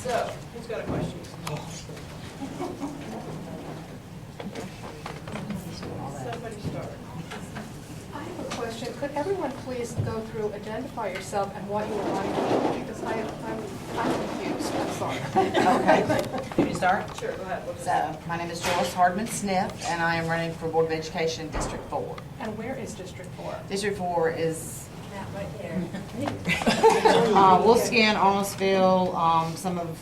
So, who's got a question? Somebody start. I have a question. Could everyone please go through, identify yourself and what you are running for? Because I'm confused. I'm sorry. Okay, can you start? Sure, go ahead. So, my name is Joyce Hardman-Smith, and I am running for Board of Education District 4. And where is District 4? District 4 is Right there. Wolfskin, Arnold'sville, some of,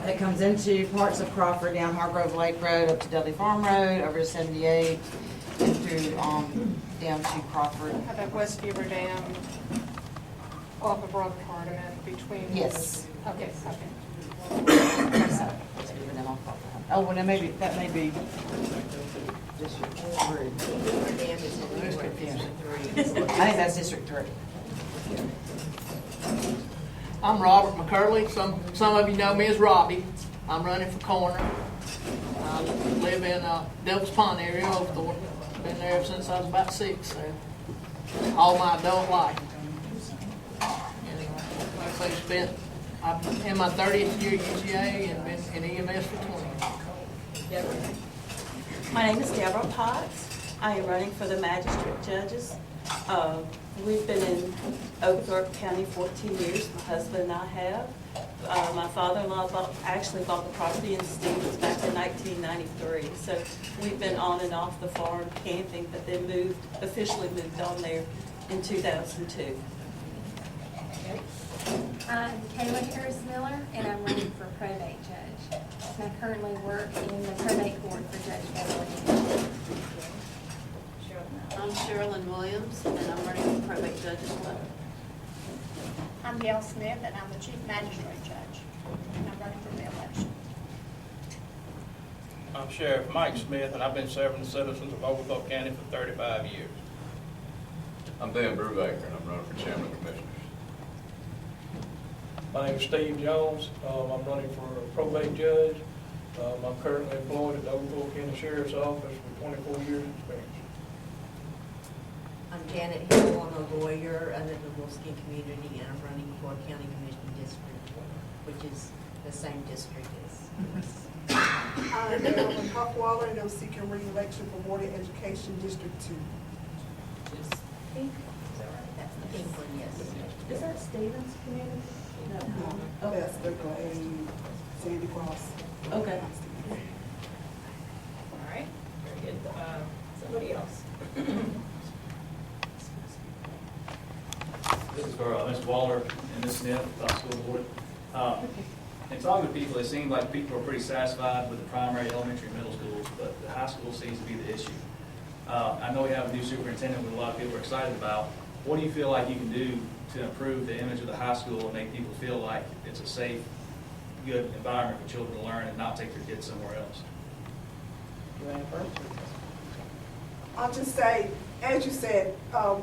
it comes into parts of Crawford, down Hargrove Lake Road, up to Dudley Farm Road, over to 78, and through, down to Crawford. How about West Beaver Dam, off of Robert Hardiman, between? Yes. Okay, okay. Oh, well, that may be District 3. I think that's District 3. I'm Robert McCurley. Some of you know me as Robbie. I'm running for coroner. I live in Devil's Pond area, Oglethorpe. Been there ever since I was about 6, so all my adult life. Like I say, I'm in my 30th year at UGA and been in EMS for 20. My name is Deborah Potts. I am running for the magistrate judges. We've been in Oglethorpe County 14 years, my husband and I have. My father-in-law actually bought the property in Stevens back in 1993. So we've been on and off the farm camping, but then officially moved on there in 2002. I'm Kayla Harris Miller, and I'm running for probate judge. And I currently work in the probate court for Judge Beverly. I'm Sherilyn Williams, and I'm running for probate judge as well. I'm Gail Smith, and I'm the Chief Magistrate Judge, and I'm running for re-election. I'm Sheriff Mike Smith, and I've been serving the citizens of Oglethorpe County for 35 years. I'm Dan Brubaker, and I'm running for Chairman of Commissioners. My name is Steve Jones. I'm running for probate judge. I'm currently employed at the Oglethorpe County Sheriff's Office with 24 years experience. I'm Janet Hill. I'm a lawyer under the Wolfskin community, and I'm running for County Commission District 4, which is the same district as. I'm Marilyn Huckwaller, and I'm seeking re-election for Board of Education District 2. Pink? Is that right? That's the pink one, yes. Is that Stevens community? No, that's the Glade, Sandy Cross. Okay. All right, very good. Somebody else. This is for Ms. Waller and Ms. Smith, School Board. In talking to people, it seems like people are pretty satisfied with the primary, elementary, and middle schools, but the high school seems to be the issue. I know we have a new superintendent, which a lot of people are excited about. What do you feel like you can do to improve the image of the high school and make people feel like it's a safe, good environment for children to learn and not take their kids somewhere else? I'll just say, as you said,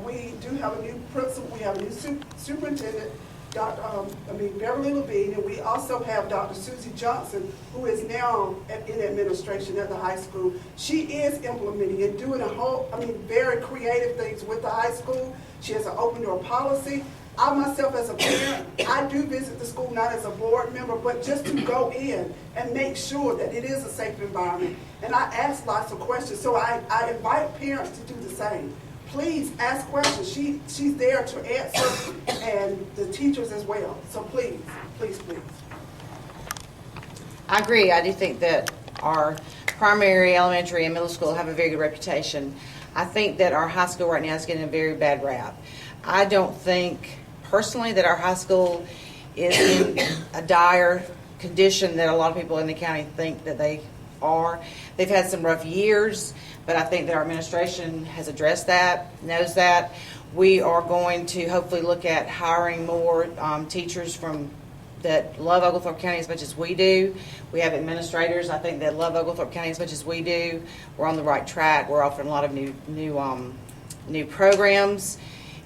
we do have a new principal, we have a new superintendent, Beverly Levine, and we also have Dr. Susie Johnson, who is now in administration at the high school. She is implementing and doing very creative things with the high school. She has an open door policy. I myself as a parent, I do visit the school not as a board member, but just to go in and make sure that it is a safe environment. And I ask lots of questions, so I invite parents to do the same. Please ask questions. She's there to answer, and the teachers as well. So please, please, please. I agree. I do think that our primary, elementary, and middle school have a very good reputation. I think that our high school right now is getting a very bad rap. I don't think, personally, that our high school is in a dire condition that a lot of people in the county think that they are. They've had some rough years, but I think that our administration has addressed that, knows that. We are going to hopefully look at hiring more teachers that love Oglethorpe County as much as we do. We have administrators, I think, that love Oglethorpe County as much as we do. We're on the right track. We're offering a lot of new programs.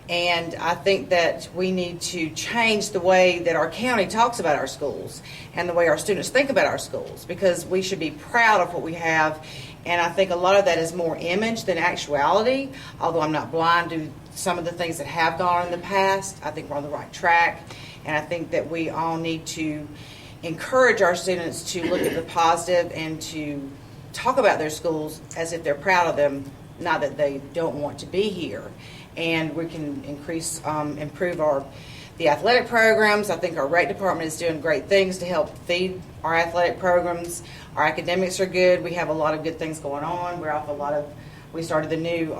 And I think that we need to change the way that our county talks about our schools and the way our students think about our schools, because we should be proud of what we have. And I think a lot of that is more image than actuality, although I'm not blind to some of the things that have gone on in the past. I think we're on the right track. And I think that we all need to encourage our students to look at the positive and to talk about their schools as if they're proud of them, not that they don't want to be here. And we can improve the athletic programs. I think our rec department is doing great things to help feed our athletic programs. Our academics are good. We have a lot of good things going on. We started the new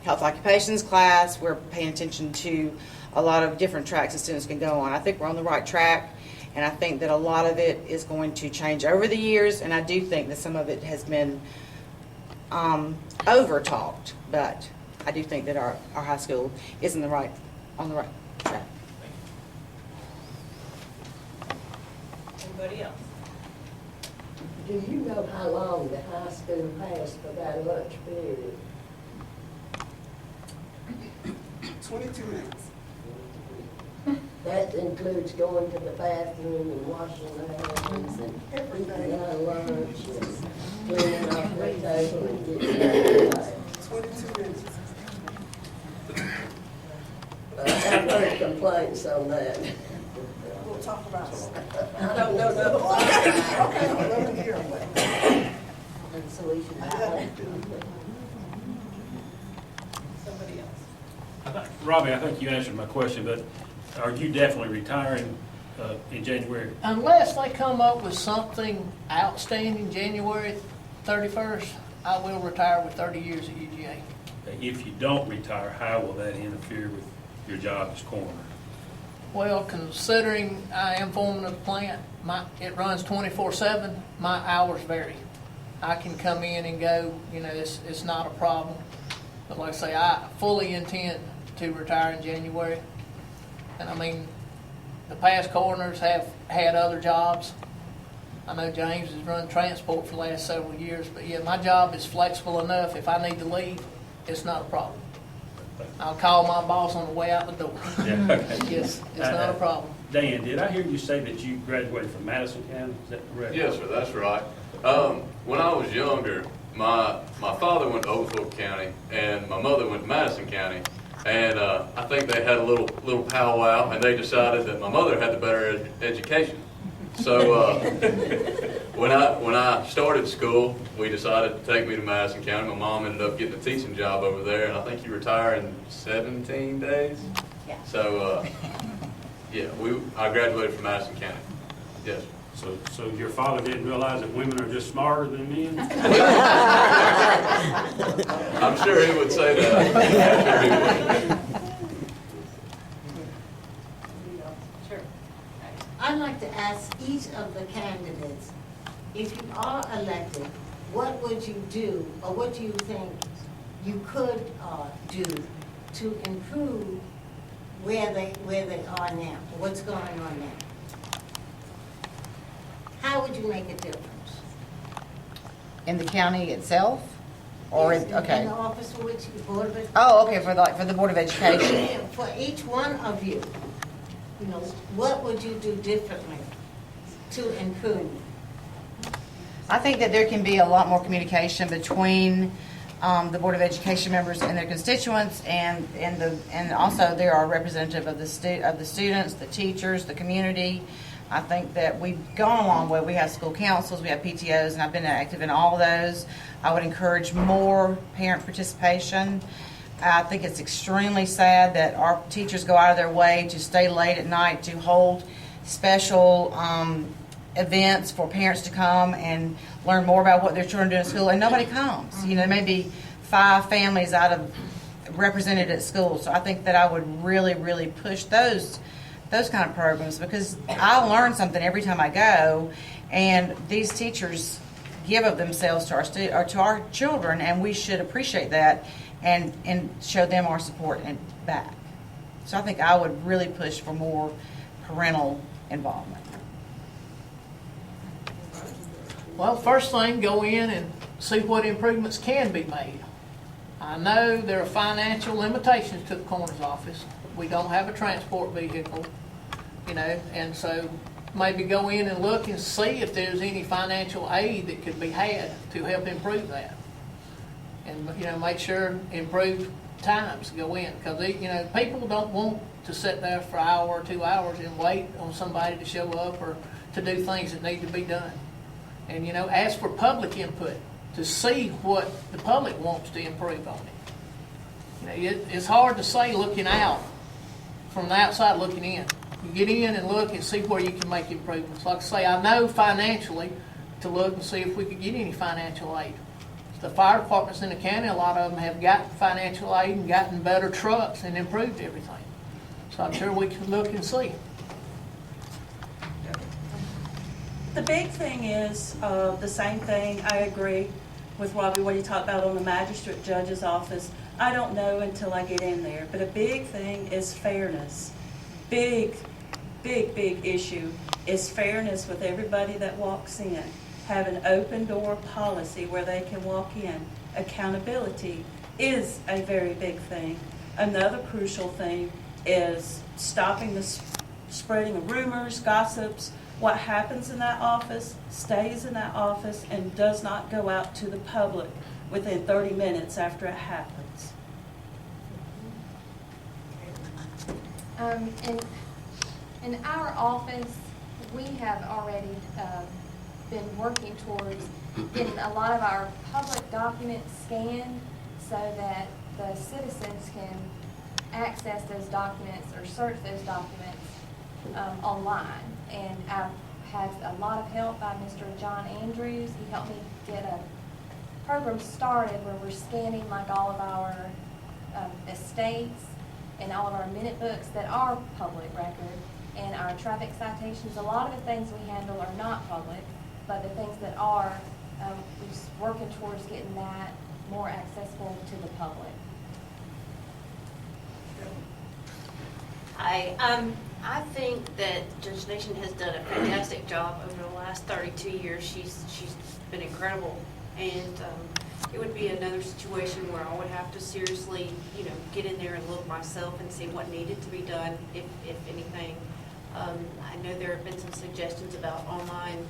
health occupations class. We're paying attention to a lot of different tracks that students can go on. I think we're on the right track, and I think that a lot of it is going to change over the years, and I do think that some of it has been over-talked, but I do think that our high school is on the right track. Anybody else? Do you know how long the high school has for that lunch period? 22 minutes. That includes going to the bathroom and washing their hands and eating their lunch and cleaning off their table and getting their 22 minutes. I've heard complaints on that. We'll talk about it. I don't know nothing about it. Okay, let me hear it. Somebody else? Robbie, I think you answered my question, but are you definitely retiring in January? Unless they come up with something outstanding January 31st, I will retire with 30 years at UGA. If you don't retire, how will that interfere with your job as coroner? Well, considering I am foreman of the plant, it runs 24/7, my hours vary. I can come in and go, it's not a problem. But like I say, I fully intend to retire in January. And I mean, the past coroners have had other jobs. I know James has run transport for the last several years, but yeah, my job is flexible enough. If I need to leave, it's not a problem. I'll call my boss on the way out the door. Yeah, okay. Yes, it's not a problem. Dan, did I hear you say that you graduated from Madison County? Is that correct? Yes, sir, that's right. When I was younger, my father went to Oglethorpe County and my mother went to Madison County. And I think they had a little powwow, and they decided that my mother had the better education. So when I started school, we decided to take me to Madison County. My mom ended up getting a teaching job over there, and I think you retire in 17 days. Yeah. So yeah, I graduated from Madison County. Yes. So your father didn't realize that women are just smarter than men? I'm sure he would say that. I'm sure he would. Sure. I'd like to ask each of the candidates, if you are elected, what would you do, or what do you think you could do to improve where they are now, what's going on now? How would you make a difference? In the county itself? Or, Yes, okay. in the office for which you Board of Education? Oh, okay, for the Board of Education. For each one of you, what would you do differently to improve? I think that there can be a lot more communication between the Board of Education members and their constituents, and also there are representatives of the students, the teachers, the community. I think that we've gone a long way. We have school councils, we have PTOs, and I've been active in all of those. I would encourage more parent participation. I think it's extremely sad that our teachers go out of their way to stay late at night to hold special events for parents to come and learn more about what their children do in school, and nobody comes. Maybe 5 families out of represented at school. So I think that I would really, really push those kind of programs, because I learn something every time I go, and these teachers give of themselves to our children, and we should appreciate that and show them our support and back. So I think I would really push for more parental involvement. Well, first thing, go in and see what improvements can be made. I know there are financial limitations to the coroner's office. We don't have a transport vehicle, and so maybe go in and look and see if there's any financial aid that could be had to help improve that. And, make sure improved times go in, because, people don't want to sit there for an hour or 2 hours and wait on somebody to show up or to do things that need to be done. And, ask for public input to see what the public wants to improve on it. It's hard to say looking out from the outside looking in. You get in and look and see where you can make improvements. Like I say, I know financially to look and see if we could get any financial aid. The fire departments in the county, a lot of them have gotten financial aid and gotten better trucks and improved everything. So I'm sure we can look and see. The big thing is, the same thing, I agree with Robbie, what he talked about on the magistrate judge's office. I don't know until I get in there, but a big thing is fairness. Big issue is fairness with everybody that walks in. Have an open door policy where they can walk in. Accountability is a very big thing. Another crucial thing is stopping the spreading of rumors, gossips. What happens in that office stays in that office and does not go out to the public within 30 minutes after it happens. In our office, we have already been working towards getting a lot of our public documents scanned so that the citizens can access those documents or search those documents online. And I've had a lot of help by Mr. John Andrews. He helped me get a program started where we're scanning like all of our estates and all of our minute books that are public record and our traffic citations. A lot of the things we handle are not public, but the things that are, we're just working towards getting that more accessible to the public. I think that Judge Nation has done a fantastic job over the last 32 years. She's been incredible, and it would be another situation where I would have to seriously, get in there and look myself and see what needed to be done, if anything. I know there have been some suggestions about online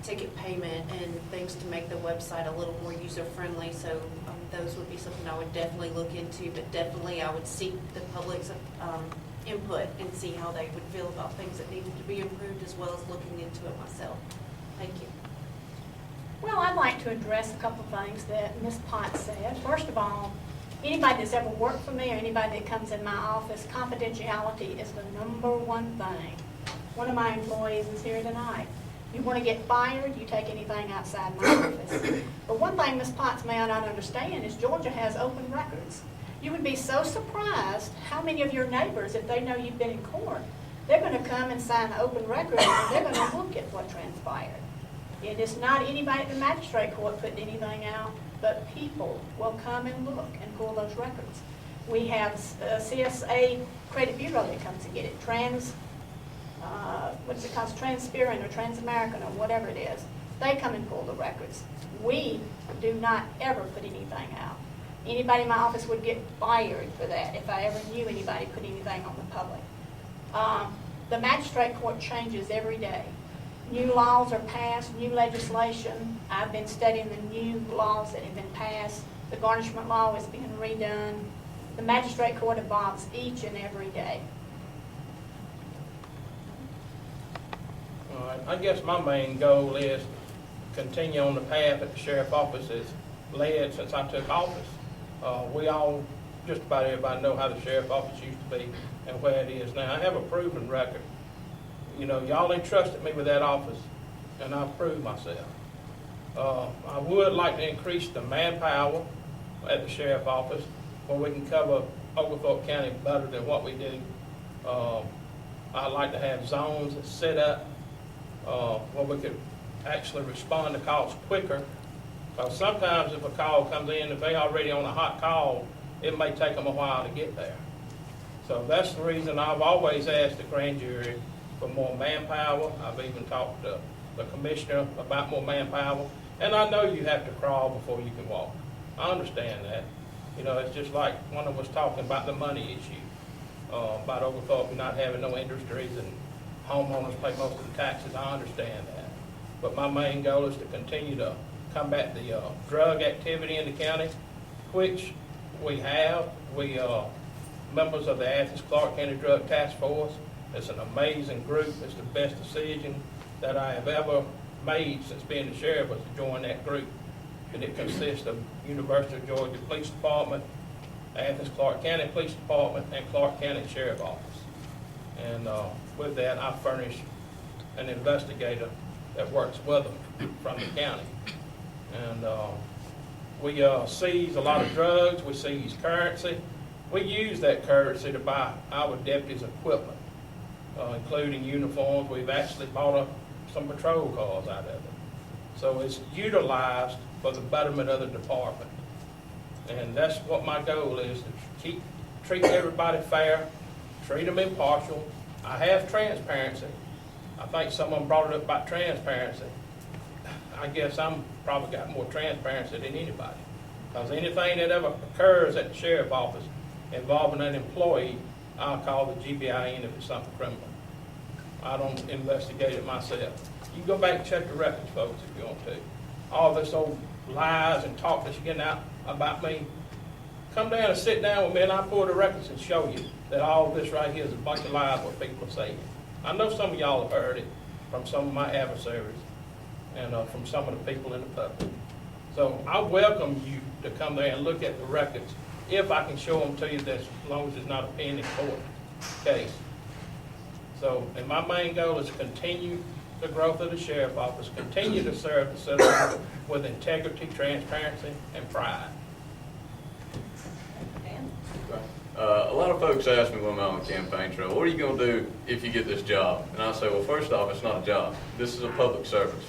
ticket payment and things to make the website a little more user-friendly, so those would be something I would definitely look into, but definitely I would seek the public's input and see how they would feel about things that needed to be improved, as well as looking into it myself. Thank you. Well, I'd like to address a couple of things that Ms. Potts said. First of all, anybody that's ever worked for me or anybody that comes in my office, confidentiality is the #1 thing. One of my employees is here tonight. You want to get fired, you take anything outside my office. But one thing Ms. Potts may not understand is Georgia has open records. You would be so surprised how many of your neighbors, if they know you've been in court, they're going to come and sign an open record and they're going to look at what transpired. It is not anybody at the magistrate court putting anything out, but people will come and look and pull those records. We have a CSA credit bureau that comes to get it. What's it called? Transpirant or Transamerican or whatever it is. They come and pull the records. We do not ever put anything out. Anybody in my office would get fired for that if I ever knew anybody put anything on the public. The magistrate court changes every day. New laws are passed, new legislation. I've been studying the new laws that have been passed. The garnishment law is being redone. The magistrate court evolves each and every day. All right, I guess my main goal is to continue on the path that the sheriff's office has led since I took office. We all, just about everybody, know how the sheriff's office used to be and where it is now. I have a proven record. Y'all entrusted me with that office, and I've proved myself. I would like to increase the manpower at the sheriff's office where we can cover Oglethorpe County better than what we do. I'd like to have zones set up where we could actually respond to calls quicker. Because sometimes if a call comes in, if they're already on a hot call, it may take them a while to get there. So that's the reason I've always asked the grand jury for more manpower. I've even talked to the commissioner about more manpower. And I know you have to crawl before you can walk. I understand that. It's just like one of us talking about the money issue, about Oglethorpe not having no industries and homeowners pay most of the taxes. I understand that. But my main goal is to continue to combat the drug activity in the county, which we have. members of the Athens-Clarke County Drug Task Force. It's an amazing group. It's the best decision that I have ever made since being the sheriff was to join that group. And it consists of University of Georgia Police Department, Athens-Clarke County Police Department, and Clarke County Sheriff Office. And with that, I furnish an investigator that works with them from the county. And we seize a lot of drugs, we seize currency. We use that currency to buy our deputies equipment, including uniforms. We've actually bought some patrol cars out of it. So it's utilized for the betterment of the department. And that's what my goal is, to treat everybody fair, treat them impartial. I have transparency. I think someone brought it up about transparency. I guess I'm probably got more transparency than anybody. Because anything that ever occurs at the sheriff's office involving an employee, I'll call the GBI in if it's something criminal. I don't investigate it myself. You can go back and check the records, folks, if you want to. All this old lies and talk that's getting out about me, come down and sit down with me and I'll pull the records and show you that all this right here is a bunch of lies what people are saying. I know some of y'all have heard it from some of my adversaries and from some of the people in the public. So I welcome you to come there and look at the records if I can show them to you, that as long as it's not a pending court case. So, and my main goal is to continue the growth of the sheriff's office, continue to serve the citizens with integrity, transparency, and pride. A lot of folks ask me when I'm on the campaign trail, what are you going to do if you get this job? And I say, well, first off, it's not a job. This is a public service.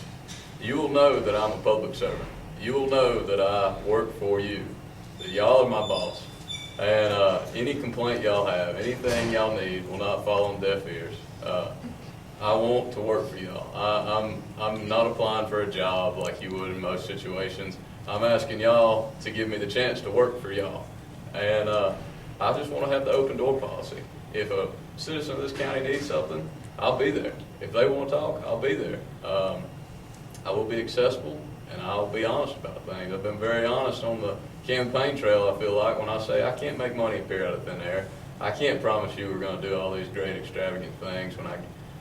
You will know that I'm a public servant. You will know that I work for you, that y'all are my boss. And any complaint y'all have, anything y'all need will not fall on deaf ears. I want to work for y'all. I'm not applying for a job like you would in most situations. I'm asking y'all to give me the chance to work for y'all. And I just want to have the open door policy. If a citizen of this county needs something, I'll be there. If they want to talk, I'll be there. I will be accessible, and I'll be honest about things. I've been very honest on the campaign trail, I feel like, when I say I can't make money appear out of thin air. I can't promise you we're going to do all these great extravagant things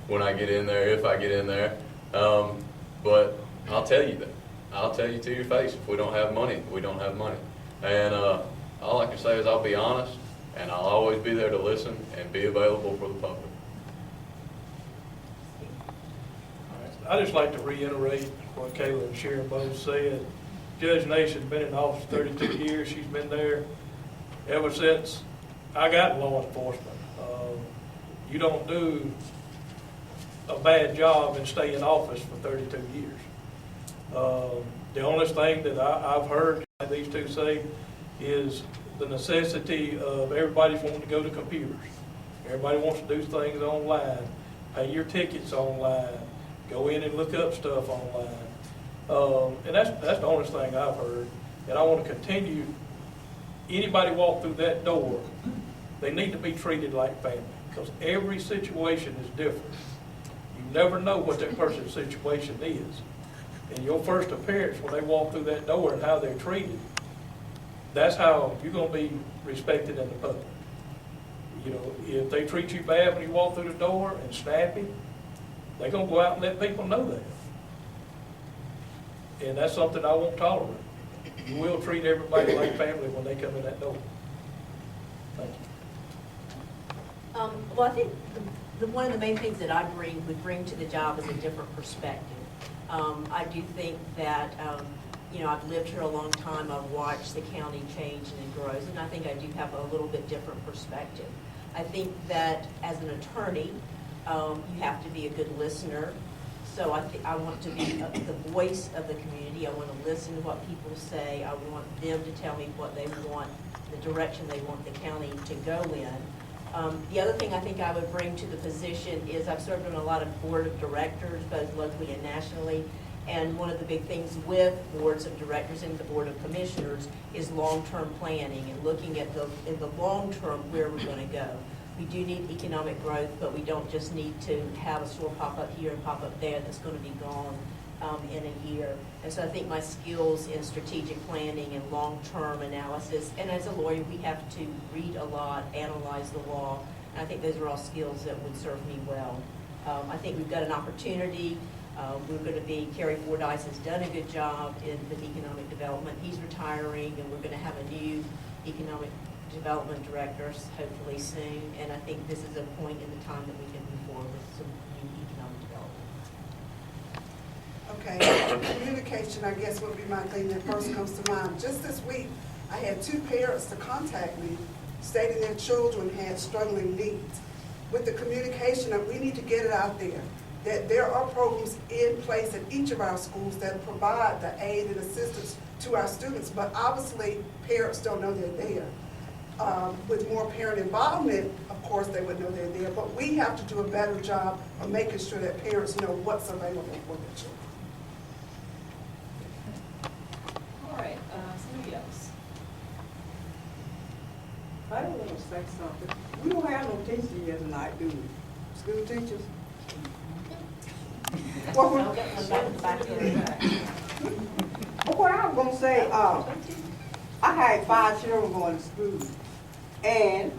when I get in there, if I get in there. But I'll tell you that. I'll tell you to your face, if we don't have money, we don't have money. And all I can say is I'll be honest, and I'll always be there to listen and be available for the public. I'd just like to reiterate what Kayla and Sharon both said. Judge Nation's been in office 32 years. She's been there ever since I got in law enforcement. You don't do a bad job and stay in office for 32 years. The only thing that I've heard these two say is the necessity of everybody's wanting to go to computers. Everybody wants to do things online, pay your tickets online, go in and look up stuff online. And that's the only thing I've heard. And I want to continue, anybody walk through that door, they need to be treated like family, because every situation is different. You never know what that person's situation is. And your first appearance when they walk through that door and how they're treated, that's how you're going to be respected in the public. You know, if they treat you bad when you walk through the door and snappy, they're going to go out and let people know that. And that's something I won't tolerate. You will treat everybody like family when they come in that door. Thank you. Well, I think one of the main things that I would bring to the job is a different perspective. I do think that, you know, I've lived here a long time. I've watched the county change and it grows, and I think I do have a little bit different perspective. I think that as an attorney, you have to be a good listener. So I want to be the voice of the community. I want to listen to what people say. I want them to tell me what they want, the direction they want the county to go in. The other thing I think I would bring to the position is I've served on a lot of board of directors, both locally and nationally. And one of the big things with boards of directors and the board of commissioners is long-term planning and looking at in the long term where we're going to go. We do need economic growth, but we don't just need to have a store pop up here and pop up there that's going to be gone in a year. And so I think my skills in strategic planning and long-term analysis, and as a lawyer, we have to read a lot, analyze the law, and I think those are all skills that would serve me well. I think we've got an opportunity. We're going to be, Kerry Fordyce has done a good job with economic development. He's retiring, and we're going to have a new economic development director hopefully soon. And I think this is a point in the time that we can move forward with some new economic development. Okay, communication, I guess, would be my thing that first comes to mind. Just this week, I had 2 parents to contact me stating their children had struggling needs. With the communication, we need to get it out there, that there are programs in place at each of our schools that provide the aid and assistance to our students, but obviously parents don't know they're there. With more parent involvement, of course they would know they're there, but we have to do a better job of making sure that parents know what's available for their children. All right, somebody else. I don't want to say something. We don't have no teachers here tonight, do we? School teachers? Well, what I was gonna say, I had 5 children going to school, and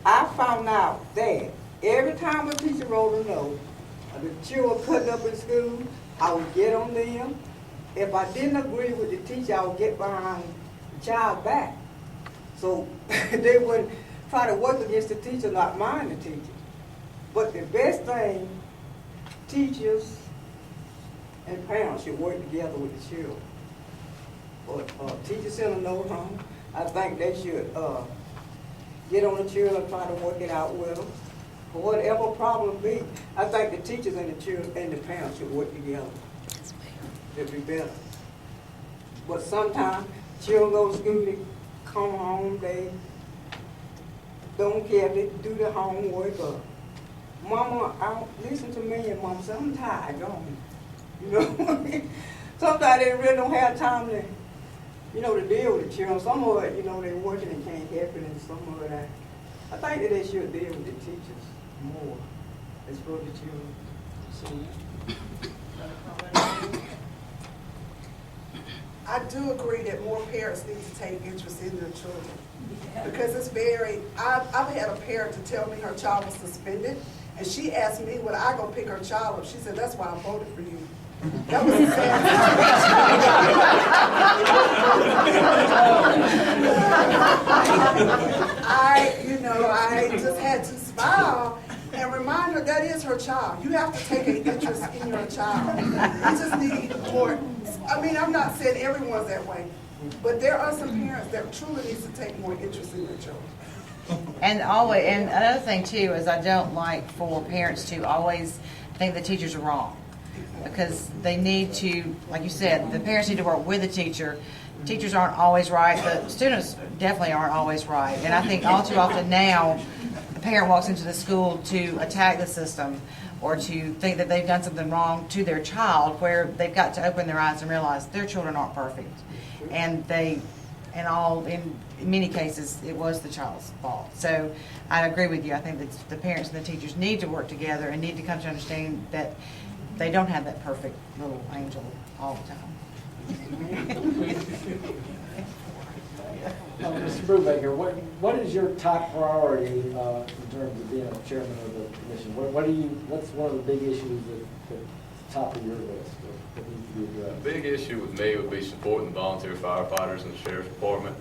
I found out that every time a teacher wrote a note, the children cutting up in school, I would get on them. If I didn't agree with the teacher, I would get behind the child back. So they would try to work against the teacher, not mind the teacher. But the best thing, teachers and parents should work together with the children. But teachers send a note home. I think they should get on the children and try to work it out with them. For whatever problem be, I think the teachers and the children and the parents should work together. It'd be better. But sometimes children go to school, they come home, they don't care if they do the homework or Mama, listen to me and Mama say, I'm tired, don't you? You know, sometimes they really don't have time to, to deal with the children. Some of it, they're working and can't help it, and some of it, I think that they should deal with the teachers more as for the children. I do agree that more parents need to take interest in their children. Because it's I've had a parent to tell me her child was suspended, and she asked me would I go pick her child up. She said, that's why I voted for you. That was a sad I just had to smile and remind her that is her child. You have to take an interest in your child. You just need more. I'm not saying everyone's that way, but there are some parents that truly need to take more interest in their children. And another thing too is I don't like for parents to always think the teachers are wrong, because they need to, like you said, the parents need to work with the teacher. Teachers aren't always right, the students definitely aren't always right. And I think all too often now, the parent walks into the school to attack the system or to think that they've done something wrong to their child, where they've got to open their eyes and realize their children aren't perfect. And in many cases, it was the child's fault. So I agree with you. I think that the parents and the teachers need to work together and need to come to understand that they don't have that perfect little angel all the time. Mr. Brubaker, what is your top priority in terms of being a chairman of the commission? What's one of the big issues that's top of your list that needs to be addressed? The big issue with me would be supporting the volunteer firefighters in the sheriff's department.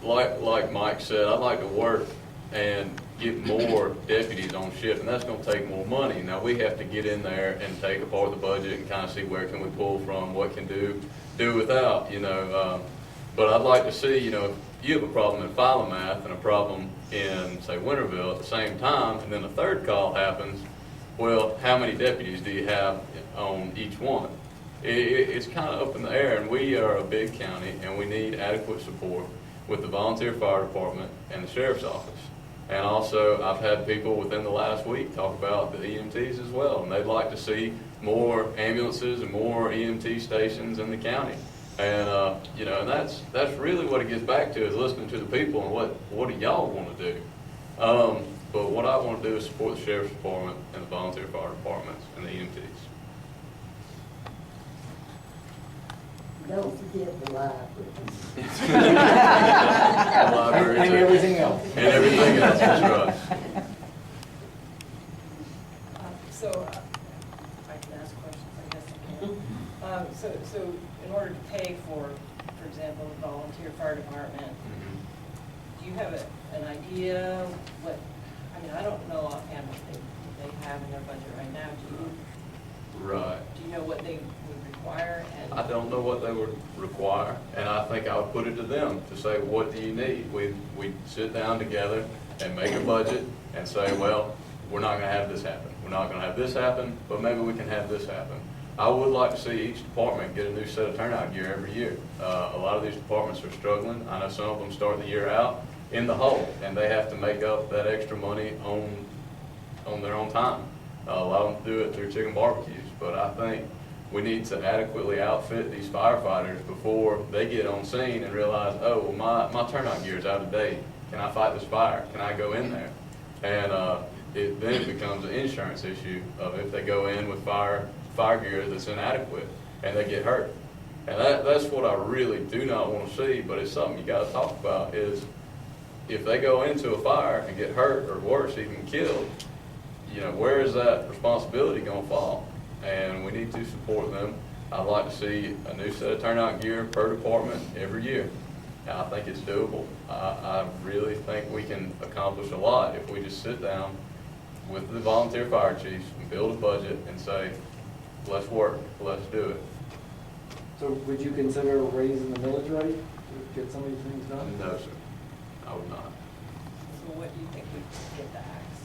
Like Mike said, I'd like to work and get more deputies on shift, and that's going to take more money. Now we have to get in there and take apart the budget and kind of see where can we pull from, what can do without, But I'd like to see, if you have a problem in Philomath and a problem in, say, Winterville at the same time, and then a third call happens, well, how many deputies do you have on each one? It's kind of up in the air, and we are a big county, and we need adequate support with the volunteer fire department and the sheriff's office. And also, I've had people within the last week talk about the EMTs as well, and they'd like to see more ambulances and more EMT stations in the county. And and that's really what it gets back to, is listening to the people and what do y'all want to do. But what I want to do is support the sheriff's department and the volunteer fire departments and the EMTs. Don't forget the library. The library, And too. everything else. And everything else, that's right. So, I can ask questions, I guess I can. So in order to pay for example, the volunteer fire department, do you have an idea what, I mean, I don't know offhand what they have in their budget right now. Right. Do you know what they would require? And I don't know what they would require, and I think I would put it to them to say, what do you need? We sit down together and make a budget and say, well, we're not gonna have this happen. We're not gonna have this happen, but maybe we can have this happen. I would like to see each department get a new set of turnout gear every year. A lot of these departments are struggling. I know some of them start the year out in the hole, and they have to make up that extra money on their own time. A lot of them do it through chicken barbecues, but I think we need to adequately outfit these firefighters before they get on scene and realize, oh, well, my turnout gear is out of date. Can I fight this fire? Can I go in there? And it then becomes an insurance issue of if they go in with fire gear that's inadequate and they get hurt. And that's what I really do not want to see, but it's something you got to talk about is if they go into a fire and get hurt or worse, even killed, you know, where is that responsibility going to fall? And we need to support them. I'd like to see a new set of turnout gear per department every year. And I think it's doable. I really think we can accomplish a lot if we just sit down with the volunteer fire chiefs and build a budget and say, let's work, let's do it. So would you consider raising the millage rate to get some of these things done? No, sir, I would not. so what do you think we could get the axe?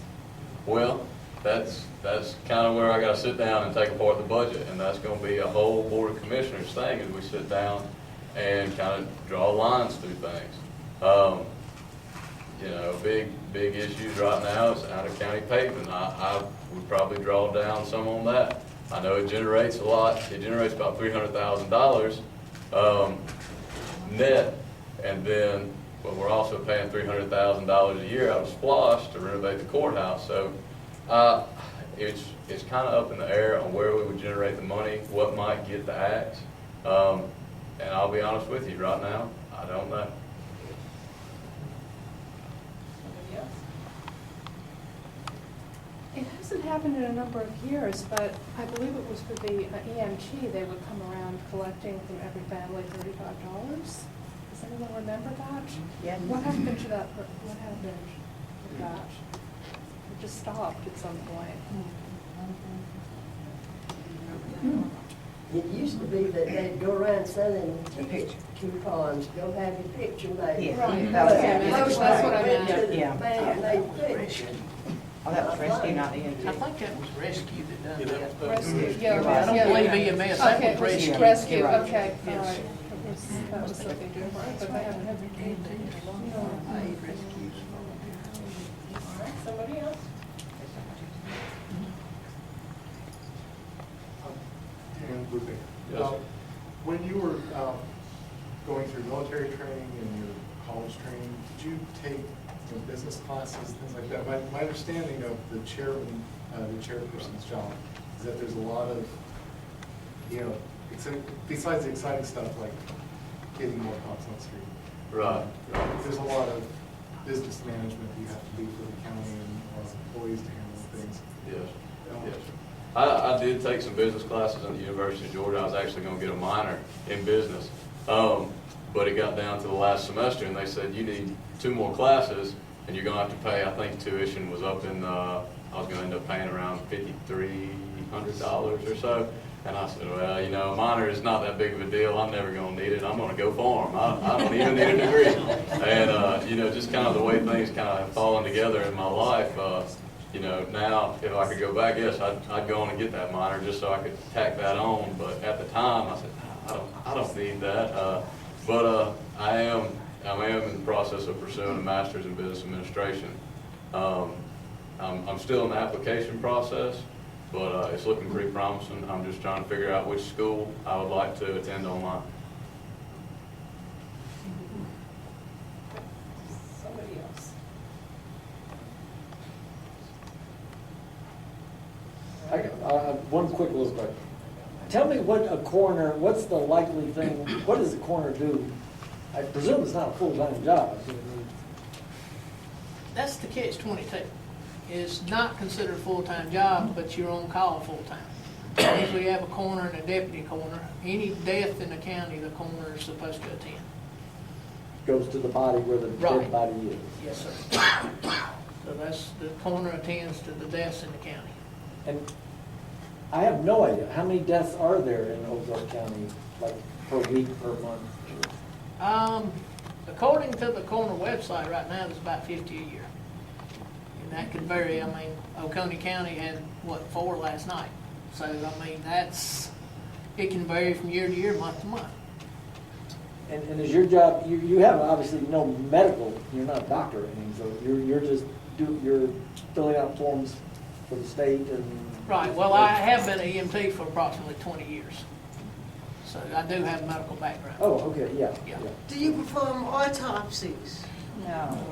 Well, that's kind of where I got to sit down and take apart the budget, and that's going to be a whole board of commissioners thing as we sit down and kind of draw lines through things. You know, big issues right now is out of county paving. I would probably draw down some on that. I know it generates a lot. It generates about $300,000 net, and then, but we're also paying $300,000 a year out of SPLOST to renovate the courthouse. So it's kind of up in the air on where we would generate the money, what might get the axe. And I'll be honest with you, right now, I don't know. Somebody else? It hasn't happened in a number of years, but I believe it was for the EMT, they would come around collecting from every family $35. Does anyone remember that? Yeah. What happened to that, what happened with that? It just stopped at some point. It used to be that they'd go around selling ticket coupons, go have your picture made. Yeah. Right. That was- That's what I meant. Went to the Yeah. bank, made pictures. Oh, that was rescue, not EMT. I think that was Rescue that done that. Rescue, yeah, I don't yeah. believe EMS, that Okay, was Rescue. Rescue, You're right. okay, all Yes. right. That was something different, but they haven't had All right, somebody else? Dan Lupe. Yes, sir. When you were going through military training and your college training, did you take business classes, things like that? My understanding of the chairman, the chairperson's job is that there's a lot of, besides the exciting stuff like getting more cops on the street. Right. There's a lot of business management you have to do for the county and employees to handle things. Yes, yes. I did take some business classes at the University of Georgia. I was actually going to get a minor in business. But it got down to the last semester and they said, you need 2 more classes and you're going to have to pay, I think tuition was up in, I was going to end up paying around $5,300 or so. And I said, well, a minor is not that big of a deal. I'm never going to need it. I'm going to go farm. I don't even need a degree. And, just kind of the way things kind of have fallen together in my life, now if I could go back, yes, I'd go on and get that minor just so I could tack that on. But at the time, I said, I don't need that. But I am in the process of pursuing a master's in business administration. I'm still in the application process, but it's looking pretty promising. I'm just trying to figure out which school I would like to attend online. Somebody else? little quick. Tell me what a coroner, what's the likely thing, what does a coroner do? I presume it's not a full-time job. That's the catch-22. It's not considered a full-time job, but you're on call full-time. Usually you have a coroner and a deputy coroner. Any death in the county, the coroner is supposed to attend. Goes to the body where the Right. dead body is. Yes, sir. So that's, the coroner attends to the deaths in the county. And I have no idea, how many deaths are there in Oglethorpe County, like per week, per month? According to the coroner website right now, there's about 50 a year. And that could vary. I mean, Oconee County had, 4 last night. So, I mean, it can vary from year to year, month to month. And is your job, you have obviously no medical, you're not a doctor or anything, so you're filling out forms for the state and... Right, well, I have been an EMT for approximately 20 years. So I do have a medical background. Oh, okay, yeah. Do you perform autopsies? No.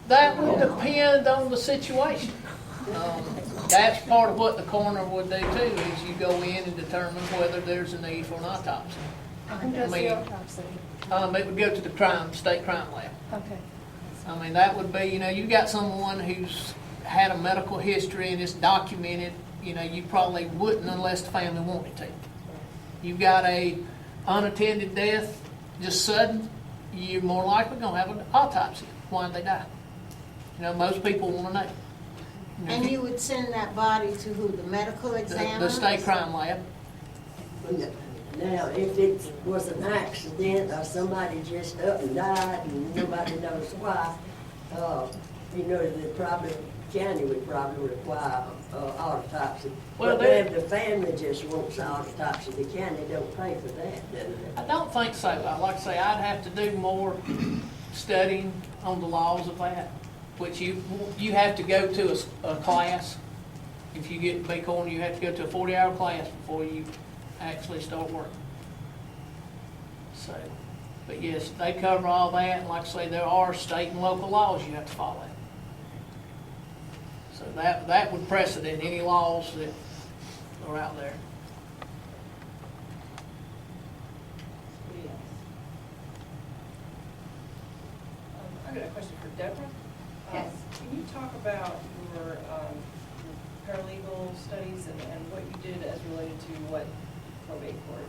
That would depend on the situation. That's part of what the coroner would do too, is you go in and determine whether there's a need for an autopsy. Who does the autopsy? It would go to the state crime lab. Okay. I mean, that would be, you got someone who's had a medical history and it's documented, you probably wouldn't unless the family wanted to. You've got a unattended death, just sudden, you're more likely going to have an autopsy. Why did they die? Most people want to know. And you would send that body to who, the medical examiner? The state crime lab. Now, if it was an accident or somebody just up and died and nobody knows why, the county would probably require autopsy. Well, but if the family just wants autopsy, the county don't pay for that, does it? I don't think so. Like I say, I'd have to do more studying on the laws of that, which you have to go to a class. If you get to be coroner, you have to go to a 40-hour class before you actually start working. So, but yes, they cover all that, and like I say, there are state and local laws you have to follow. So that would precedent any laws that are out there. I've got a question for Deborah. Yes. Can you talk about your paralegal studies and what you did as related to what probate court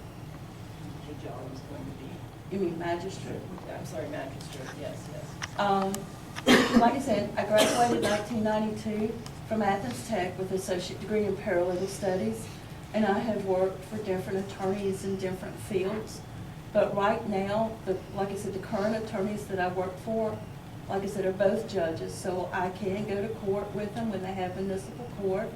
the job was going to be? You mean magistrate? I'm sorry, magistrate, yes. Like I said, I graduated in 1992 from Athens Tech with an associate degree in paralegal studies, and I have worked for different attorneys in different fields. But right now, like I said, the current attorneys that I work for, like I said, are both judges, so I can go to court with them when they have municipal court,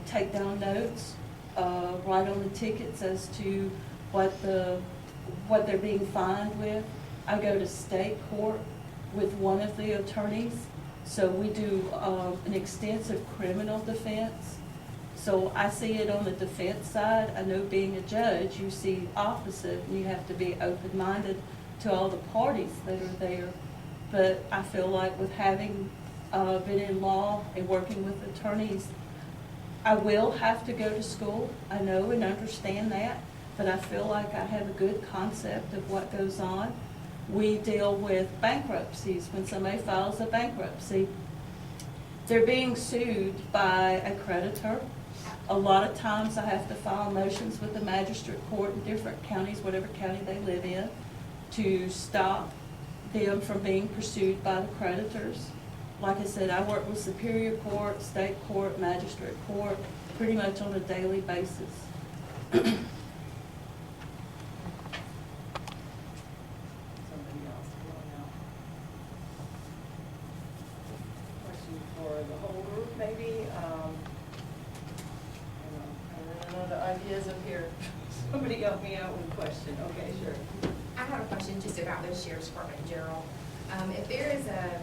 take down notes, write on the tickets as to what they're being fined with. I go to state court with one of the attorneys, so we do an extensive criminal defense. So I see it on the defense side. I know being a judge, you see opposite, and you have to be open-minded to all the parties that are there. But I feel like with having been in law and working with attorneys, I will have to go to school. I know and understand that, but I feel like I have a good concept of what goes on. We deal with bankruptcies. When somebody files a bankruptcy, they're being sued by a creditor. A lot of times I have to file motions with the magistrate court in different counties, whatever county they live in, to stop them from being pursued by the creditors. Like I said, I work with Superior Court, State Court, Magistrate Court, pretty much on a daily basis. Somebody else going out. Question for the whole group, maybe. I don't know the ideas up here. Somebody help me out with a question. Okay, sure. I have a question just about the sheriff's department in general. If there is a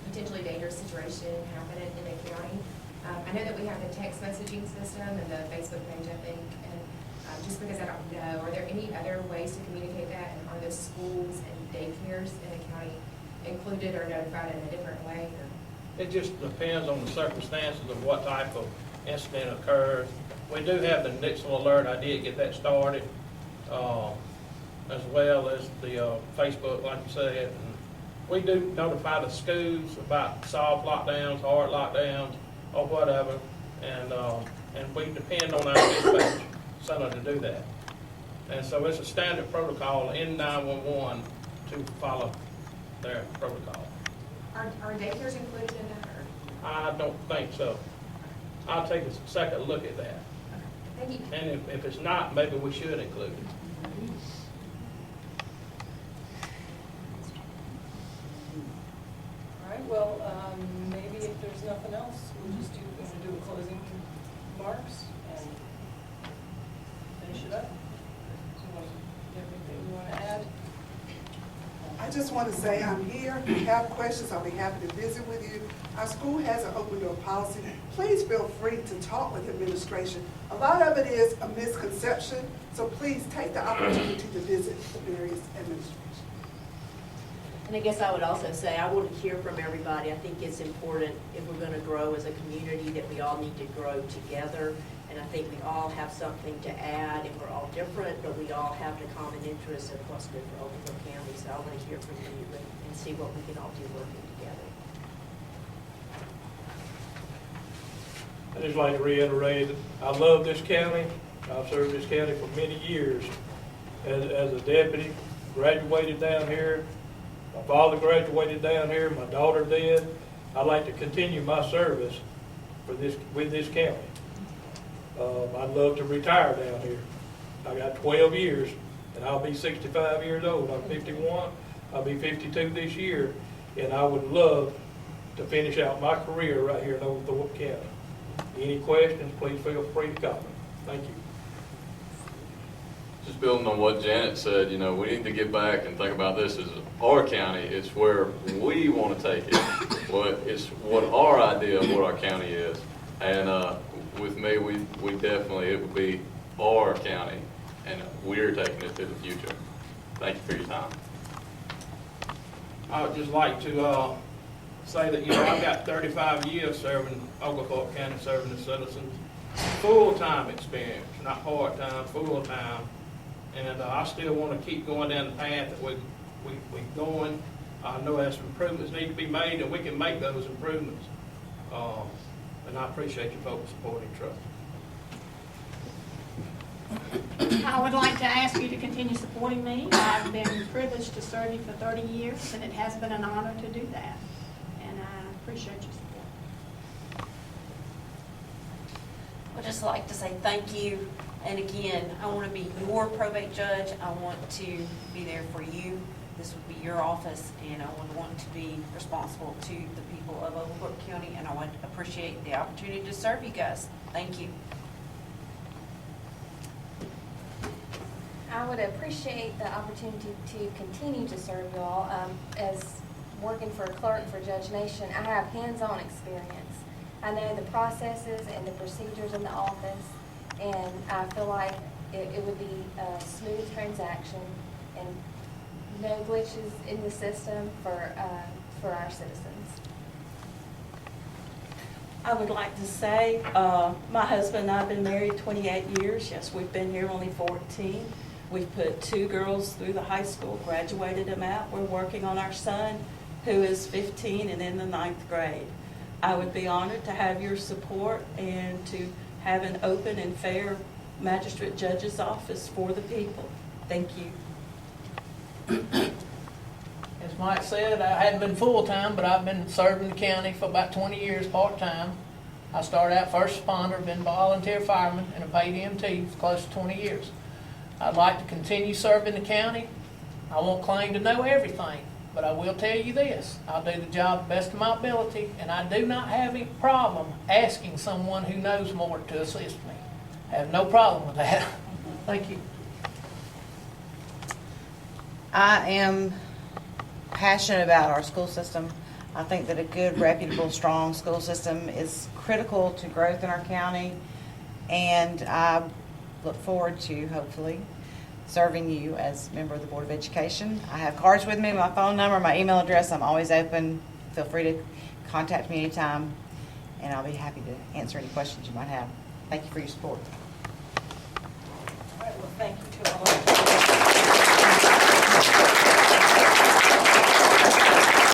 potentially dangerous situation happening in a county, I know that we have the text messaging system and the Facebook page, I think, and just because I don't know, are there any other ways to communicate that? And are the schools and daycares in the county included or notified in a different way? Or? It just depends on the circumstances of what type of incident occurs. we do have the Nixle alert. I did get that started, as well as the Facebook, like you said. And we do notify the schools about soft lockdowns, hard lockdowns, or whatever, and we depend on our dispatch center to do that. And so it's a standard protocol in 911 to follow their protocol. Are daycares included in that, or? I don't think so. I'll take a second look at that. Thank you. And if it's not, maybe we should include it. All right, well, maybe if there's nothing else, we'll just do a closing remarks and finish it up. So, anything you want to add? I just want to say I'm here. If you have questions, I'll be happy to visit with you. Our school has an open door policy. Please feel free to talk with administration. A lot of it is a misconception, so please take the opportunity to visit the various administrations. And I guess I would also say, I want to hear from everybody. I think it's important, if we're going to grow as a community, that we all need to grow together. And I think we all have something to add, and we're all different, but we all have the common interest of what's good for Oglethorpe County. So I want to hear from you and see what we can all do working together. I just like to reiterate, I love this county. I've served this county for many years as a deputy, graduated down here. My father graduated down here, my daughter did. I'd like to continue my service with this county. I'd love to retire down here. I got 12 years, and I'll be 65 years old. I'm 51. I'll be 52 this year, and I would love to finish out my career right here in Oglethorpe County. Any questions, please feel free to call me. Thank you. Just building on what Janet said, we need to get back and think about this as our county. It's where we want to take it. It's what our idea of what our county is. And with me, we definitely, it would be our county, and we're taking it to the future. Thank you for your time. I would just like to say that, I've got 35 years serving Oglethorpe County, serving the citizens. Full-time experience, not part-time, full-time. And I still want to keep going down the path that we're going. I know there's some improvements need to be made, and we can make those improvements. And I appreciate you folks supporting Trust. I would like to ask you to continue supporting me. I've been privileged to serve you for 30 years, and it has been an honor to do that. And I appreciate your support. I'd just like to say thank you. And again, I want to be your probate judge. I want to be there for you. This would be your office, and I would want to be responsible to the people of Oglethorpe County, and I would appreciate the opportunity to serve you guys. Thank you. I would appreciate the opportunity to continue to serve you all. As working for a clerk for Judge Nation, I have hands-on experience. I know the processes and the procedures in the office, and I feel like it would be a smooth transaction and no glitches in the system for our citizens. I would like to say, my husband and I have been married 28 years. Yes, we've been here only 14. We've put 2 girls through the high school, graduated them out. We're working on our son, who is 15 and in the 9th grade. I would be honored to have your support and to have an open and fair magistrate judge's office for the people. Thank you. As Mike said, I hadn't been full-time, but I've been serving the county for about 20 years part-time. I started out first responder, been volunteer fireman, and a paid EMT for close to 20 years. I'd like to continue serving the county. I won't claim to know everything, but I will tell you this. I'll do the job to the best of my ability, and I do not have any problem asking someone who knows more to assist me. I have no problem with that. Thank you. I am passionate about our school system. I think that a good, reputable, strong school system is critical to growth in our county, and I look forward to, hopefully, serving you as a member of the Board of Education. I have cards with me, my phone number, my email address. I'm always open. Feel free to contact me anytime, and I'll be happy to answer any questions you might have. Thank you for your support. All right, well, thank you to